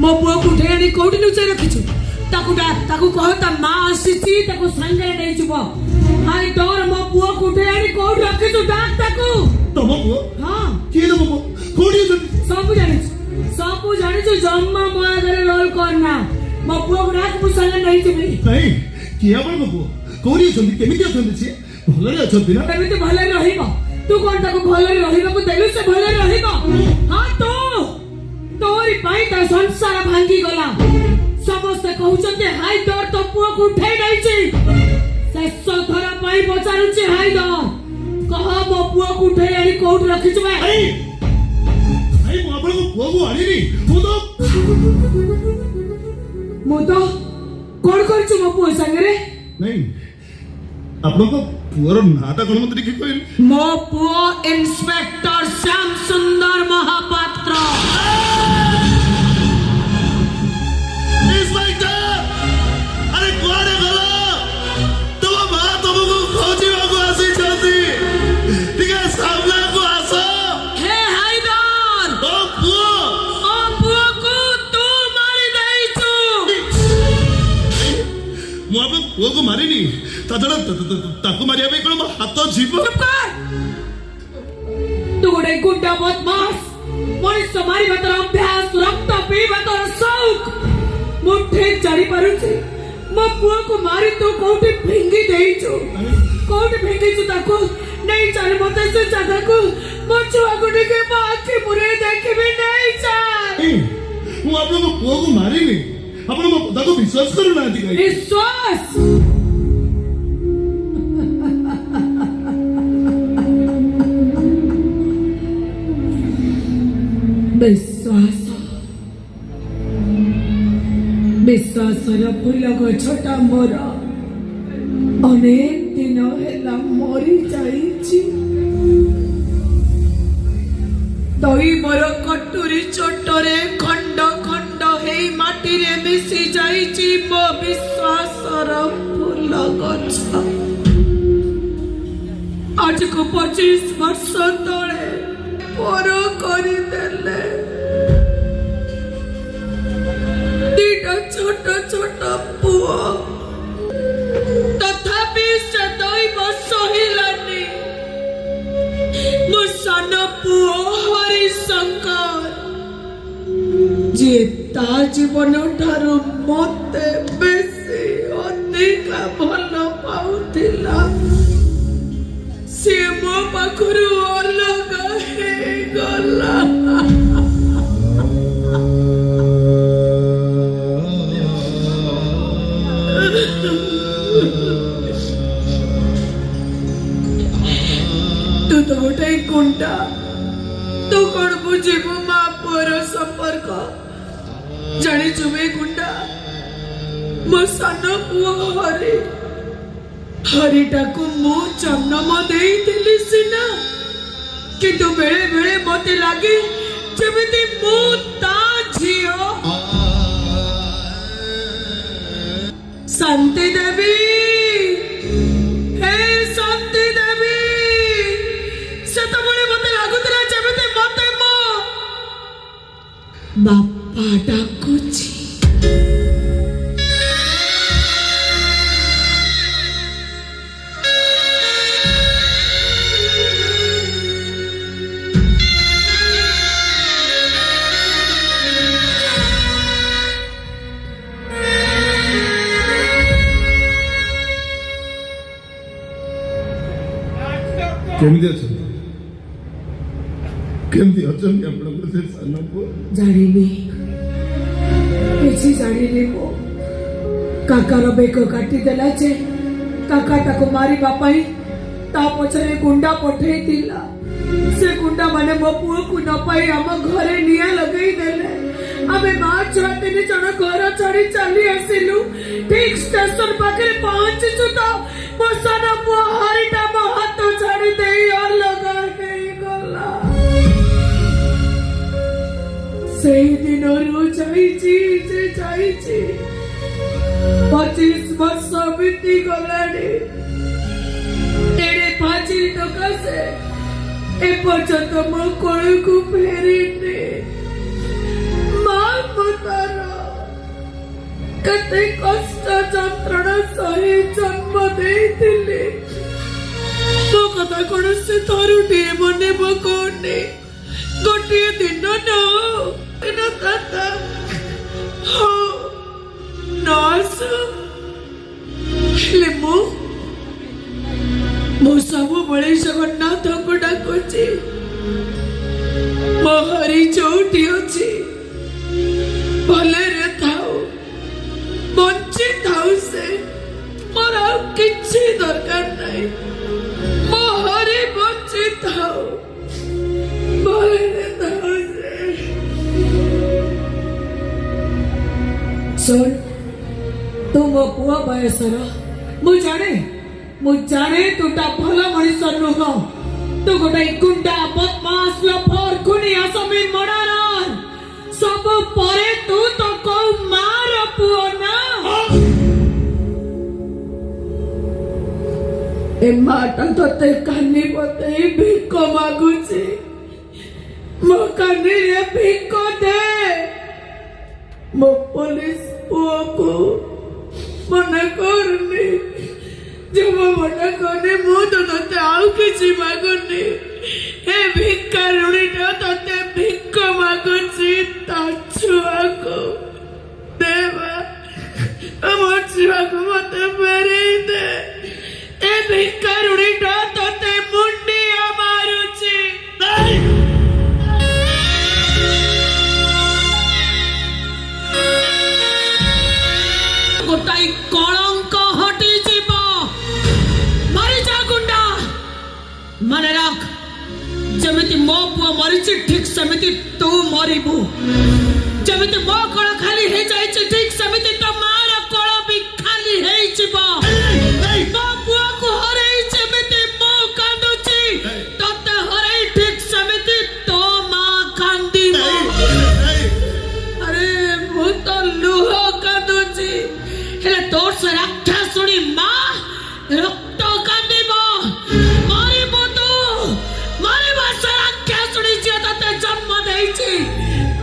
मो पुओ को उठे आनी कोठी लुचे रखिछु ताकू डाक ताकू कह ता मां आसीची ताकू संगे नै जुबो हाय तोर मो पुओ को उठे आनी कोठी रखिछु डाक ताकू तम पुओ हां के दम पुओ कोठी सब जानि जम्मा मो आगे रोल करना मो पुओ को डाक मु संगे नै जुबी नहीं के अपन पुओ कोठी छथि केमिति अछथि से भलरे अछथि ना केमिति भलरे रहिबो तू कोन ताकू भलरे रहिबो को देलु से भलरे रहिबो हां तो तोरी पाई ता संसार भांगी गला समस्त कहउछते हाय तोर तो पुओ को उठै दैछि शेष थरा पाई पचारुछि हाय दो कह मो पुओ को उठै आनी कोठ रखिछु बे आई मो अपन पुओ को आनी मो तो कोन करछु मो पुओ संगे रे नहीं अपन को पुओर नाटा कोन मत लिखि कोइ मो पुओ इंस्पेक्टर श्याम सुंदर महापात्र अरे कुआडे गलो तुम मां तुमको खोजिबा को आसी छथि ठीक है सामने को आसो हे हाइदर ओ पुओ को तू मारी दैछु मो अपन पुओ को मारिनी ताजड़ा ताकू मारिया बे कोन हाथ जीव चुप कर तू गोटे गुंडा बदमाश मनीष मारी बतर अभ्यास रक्त पीबा तोर शौक मुठे जारी पारुछि मो पुओ को मारी तू कोठी फिंगी देइछु कोठी फिंगीछु ताको नहीं चल मते से जगह को मो छुआ गुडी के बाकी मुरे देखबे नहीं चाल मु अपन को पुओ को मारिनी अपन मो ताको विश्वास करू ना आदि कहि विश्वास विश्वास विश्वासर फूल गछटा मोर अनेक दिन हेला मरी जाइछि तई मोर कटुरी चोटरे खंड खंड हेई माटी रे मिसी जाइछि मो विश्वासर फूल गछ आज को 25 वर्ष तले पर करी देले दीटा छोटा छोटा पुआ तथापि से दैव सहिलानी मुसान पुओ हरिशंकर जे ता जीवन ठारू मते बेसी अधिका भल पाउथिला से मो पाखरु अलग हे गला तू तो गोटे गुंडा तू कौन बुझीबू मां पुअर संपर्क जानी चुबे गुंडा मो सान पुओ हरिटा को मो जन्म देइथिली सिना किंतु बेले बेले मते लागे जेमिति मो ता झियो शांति देवी बापा डाकुची केमिति अछ केमिति अछन अपन को से साना को जानिनी किसी जानिनी मो काकार बेक काटी देला जे काका ताको मारी बापाई ता पछरे गुंडा पठेई दिला से गुंडा माने मो पुओ को न पाई हम घरे निया लगई देले आमे मां छुआ 3 जण घर छाड़ी चली आसिलु ठीक स्टेशन पाखरे पहुंचछु तो मो साना पुओ हरिटा मो हाथ छाड़ी देई और लगा गई गला सेई दिन रो जाईची 25 वर्ष बीती गलानी तेरे पाचिल टका से ए पर्यंत मो कोल को फेरीने मां मुतार कते कष्ट जंत्रणा सही जन्म देइथिले मो कथा कोन से थरुटी मने पकोने गोटे दिन न दिन ताता हो नस हेले मो सब बड़े जगन्नाथ को डाकुची मो हरि चौटी अच्छी भले रे थाओ बंची थाओ से मोर आउ किछि दरकार नहीं मो हरि बंची थाओ भले रे थाओ से सुन तू मो पुआ बयसर मु जाने तुटा भल मनीष नुह तू गोटे गुंडा बदमाश लफर खुनिया समीर मर्डरर सब परे तू तो को मार पुओ ना ए माटा तोते कानी बते भिक मागुची मो कानी रे भिक दे मो पुलिस पुओ को मना करनी जब मना करने मु तो तोते आउ किछि मागुनी हे भिकारुणीटा तोते भिक मागुची ता छुआ को देवा अमर छुआ को मते फेरे दे ए भिकारुणीटा तोते मुंडिया मारुची नहीं गोटाई कलंक हटी जीव मरी जा गुंडा मने रख जमिति मो पुआ मरीची ठीक समिति तू मरिबू जमिति मो कळ खाली हे जाइछ ठीक समिति तो मार कळ भी खाली हे जिवो मो पुआ को हरै जमिति मो कांदुची तते हरै ठीक समिति तो मा कांदिबो अरे मो तो लुह कांदुची हेले तोर से रक्षा सुनी मा रक्त कांदिबो मारिबो तू मारिबो से रक्षा सुनी जे तते जन्म देइछि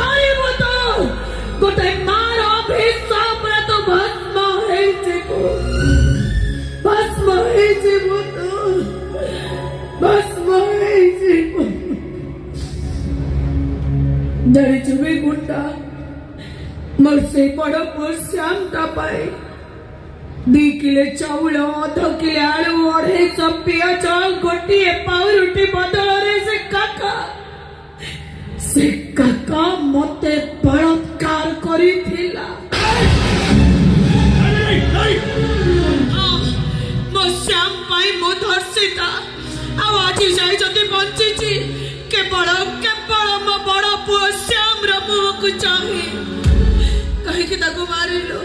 मारिबो तू गोटे मार अभिशाप रे तो भस्म हेइजिबो तू भस्म हेइजिबो जड़ी चुबी गुंडा मोर से बड़ पुओ श्याम ता पाई 2 किलो चाउल 2 किलो आलू 250 पियाज गोटिए पाउरुटी बदल रे से काका मते बलात्कार करी थिला मो श्याम पाई मो धर्षिता आज जाई जति बंचिची केवल मो बड़ पुओ श्याम रो मुह को चाहे कहीं कि ताको मारिलो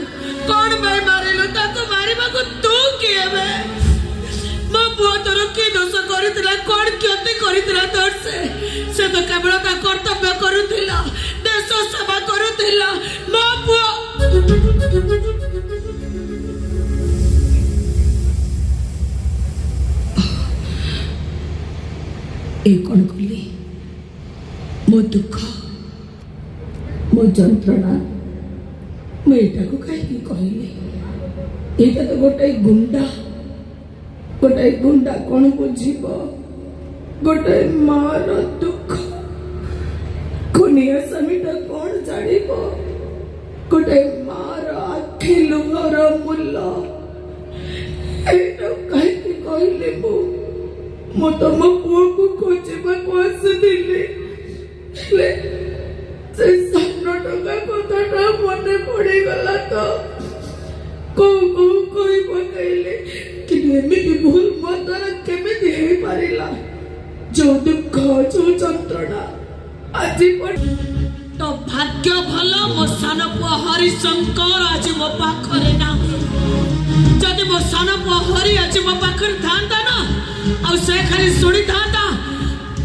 कौन भाई मारिलो ताको मारिबा को तू किए बे मो पुओ तोर की दोष करितला कोन क्षति करितला तोर से तो केवल ता कर्तव्य करुथिला देश सेवा करुथिला मो पुओ ए कोन कली मो दुख मो जंत्रणा मेटा को कहीं कहले एटा तो गोटे गुंडा कौन बुझीब गोटे मार दुख खुनिया समीटा कौन जानिब गोटे मार आखि लुहर मूल्य एटा कहीं कहले मो तो मो पुओ को खोजिबा को आसीथिले ले से सामना टका कथाटा मने पड़ी गला तो कोई पकैले कि एमिति भूल मो द्वारा केमिति हे पारिला जो दुख जो जंत्रणा आज तो भाग्य भलो मो सान पुओ हरिशंकर आज मो पाखरे ना जदि मो सान पुओ हरि आज मो पाखरे थांता ना आ से खाली सुनी थांता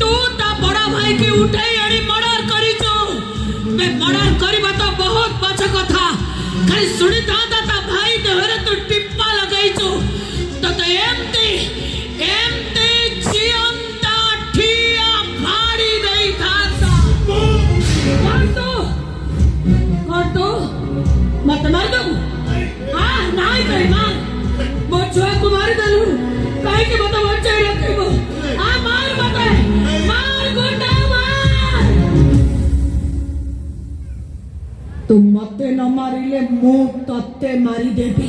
तू ता बड़ा भाई के उठाई आनी मर्डर करिचो मैं मर्डर करबा तो बहुत पछ कथा खाली सुनी थांता ता भाई देहरे तू टिप्पा लगाइचो तो एमती जियंता ठिया भाड़ी देई थांता तू मते न मारिले मु तत्ते मारी देबी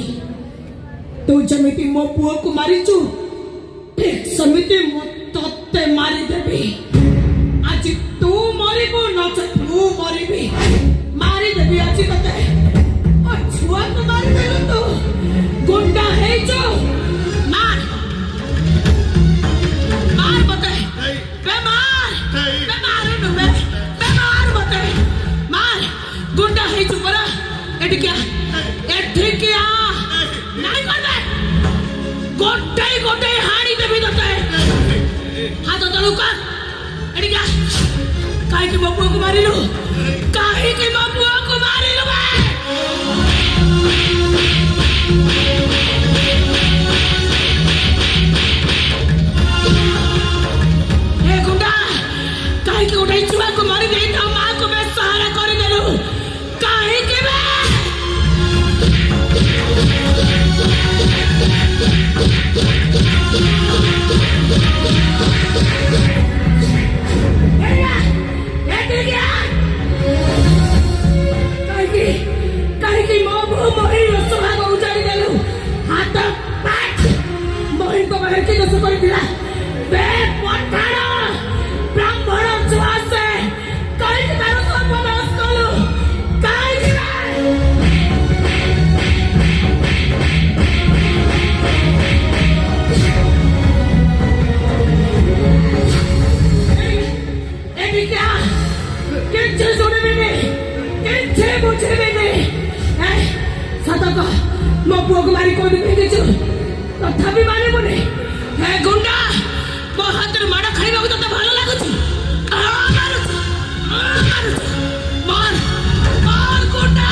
तू जमिति मो पुओ को मारिचु ठीक समिति मो तत्ते मारी देबी आज तू मरिबो न तू मरिबी मारी देबी आज तते ओ छुआ तो मारी देलु तू गुंडा है जो मार मार बते बे मार नु बे मार बते मार गुंडा है जो परा एट क्या नहीं करबे गोटे हाड़ी देबी तते हाथ तो लुका एट क्या काहे के बाबू को मारिलु काहे के बाबू को मारिलु बे ए गुंडा काहे के उठाई छुआ को मारी दे तो मां को मैं सहारा कर देलु काहे के बे मो पुओ को मारी कोन फेंके छु तथापि माने बने हे गुंडा मो हाथ माड़ खाइबा को तते भलो लागुछ मार मार गुंडा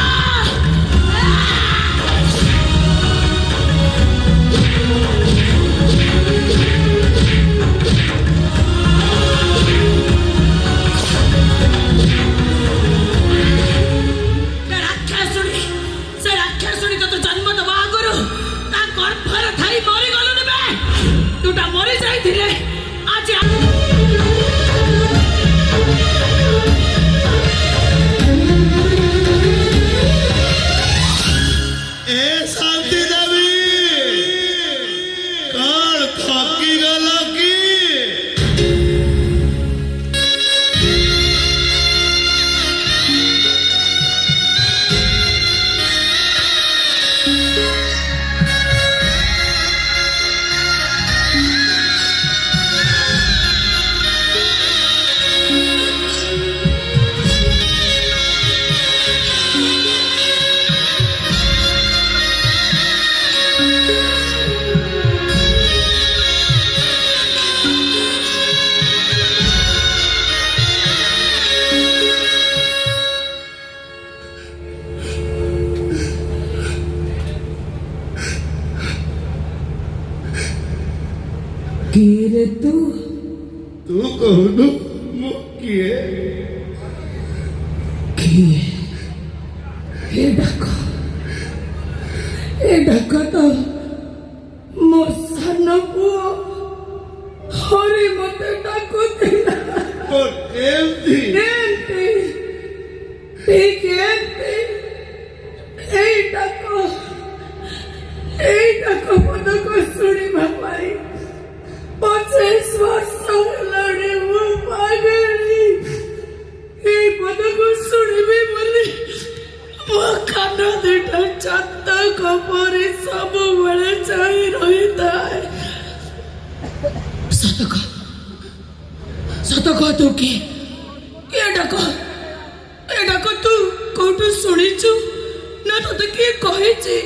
कीरे तू कहनु मुकिए किए ए डाका तो मो सान पुओ हरि मते डाको दिला और एमती ठीक एमती ए डाको पद को सुनी बापाई 25 वर्ष लड़े वो पागली ए पद को सुनी भी बोली वो खाना देटा चात्ता खबरी सब बड़े चाही रहिता है सतका तू के डाको तू कोठु सुनिचु ना तो के कहिची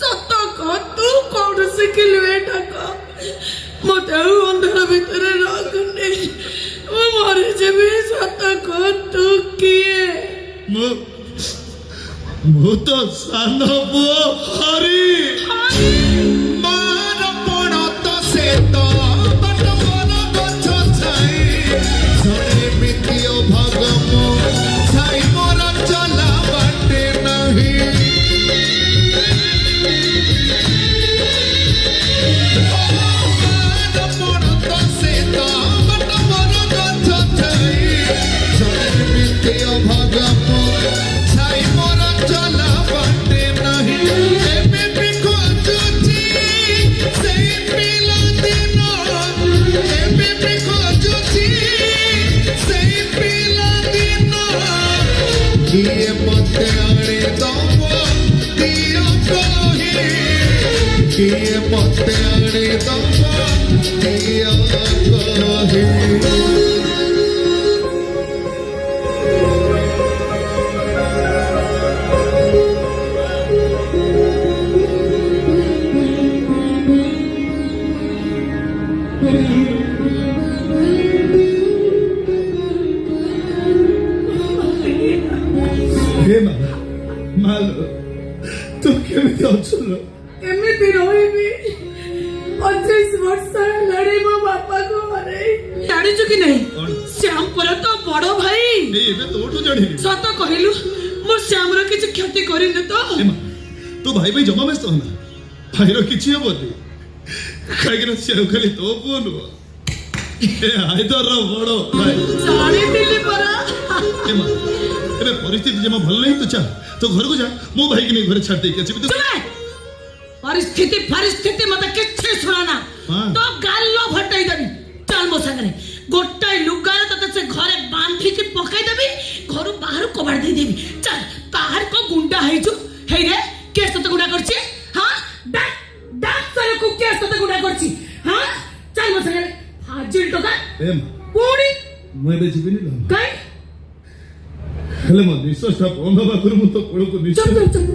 सतका तू कोठु सिखिलु ए डाको मते अंधर भीतर राखने वो मारे जेबी सतका तू किए मु तो सान पुओ हरि मान पण तो से तो बट मन गछ छाई झड़े मितियो भगमो छाई मोर चला बाटे नहीं मान पण तो से तो बट मन गछ छाई झड़े मितियो भगमो छाई मोर ମନେ ଖୋଜୁଛି ସେଇ ପିଲାଦିନ କିଏ ମତେ ଆଣି ଦବ ଦିଅ କହି କିଏ ମତେ ଆଣି ଦବ ଦିଅ କହି ହେ ମାଲୋ ତୁ କେମିତି ଅଛୁ ଲୋ? ଏମିତି ରହିବି 25 ବର୍ଷ ହେଲାଣି ମୋ ବାପାକୁ ହରେଇ। ଜାଣିଛୁ କି ନାହିଁ କଣ? ଶ୍ୟାମ ପରା ତ ବଡ ଭାଇ। ଏଇ ଏବେ ତୋଠୁ ଜାଣିଲି। ସତ କହିଲୁ ମୋ ଶ୍ୟାମର କିଛି କ୍ଷତି କରିନି ତ? ଏ ମା, ତୁ ଭାଇ ପାଇଁ ଜମା ବ୍ୟସ୍ତ ହନା। ଭାଇର କିଛି ହବନି। କାହିଁକିନା ସେ ଆଉ ଖାଲି ତୋ ପୁଅ ନୁହଁ, ଏ ହାଇଦରର ବଡ ଭାଇ। ଜାଣିଥିଲି ପରା। ଏ ମା, ଏବେ ପରିସ୍ଥିତି ଜମା ଭଲ ନାହିଁ। ତୁ ଚାଲ ତୋ ଘରକୁ ଯା, ମୋ ଭାଇକି ନେଇ ଘରେ ଛାଡି ଦେଇକି ଆସିବି। ତୁ ଶୁଣେ, ପରିସ୍ଥିତି ମତେ କିଛି ଶୁଣାନା। ହଁ। ତ ଗାଲ ଫଟାଇ ଦେବି। ଚାଲ ମୋ ସାଙ୍ଗରେ, ଗୋଟାଏ ଲୁଗାରେ ତତେ ସେ ଘରେ ବାନ୍ଧିକି ପକାଇ ଦେବି, ଘରୁ ବାହାରୁ କବାଟ ଦେଇଦେବି। ଚାଲ, ବାହାର କ ଗୁଣ୍ଡା ହେଇଛୁ। ହେଇରେ କିଏ ତତେ ଗୁଣ୍ଡା କରିଛି? ହଁ, ଡାକ୍ତରକୁ କିଏ ତତେ ଗୁଣ୍ଡା କରିଛି? ହଁ, ଚାଲ ମୋ ସାଙ୍ଗରେ। ହାଜିଲ ଟଙ୍କା ଏ ମା, ପୁଣି ମୁଁ ଏବେ ଯିବିନି ଲୋ। କାଇଁ? ହେଲେ ମୋ ନିଶ୍ୱାସଟା ବନ୍ଦ ହେବା ପୂର୍ବରୁ ମୁଁ ତୋ କୋଳକୁ ଚୁପ ନିଶ୍ଚୟ ଚୁପ ଚୁପ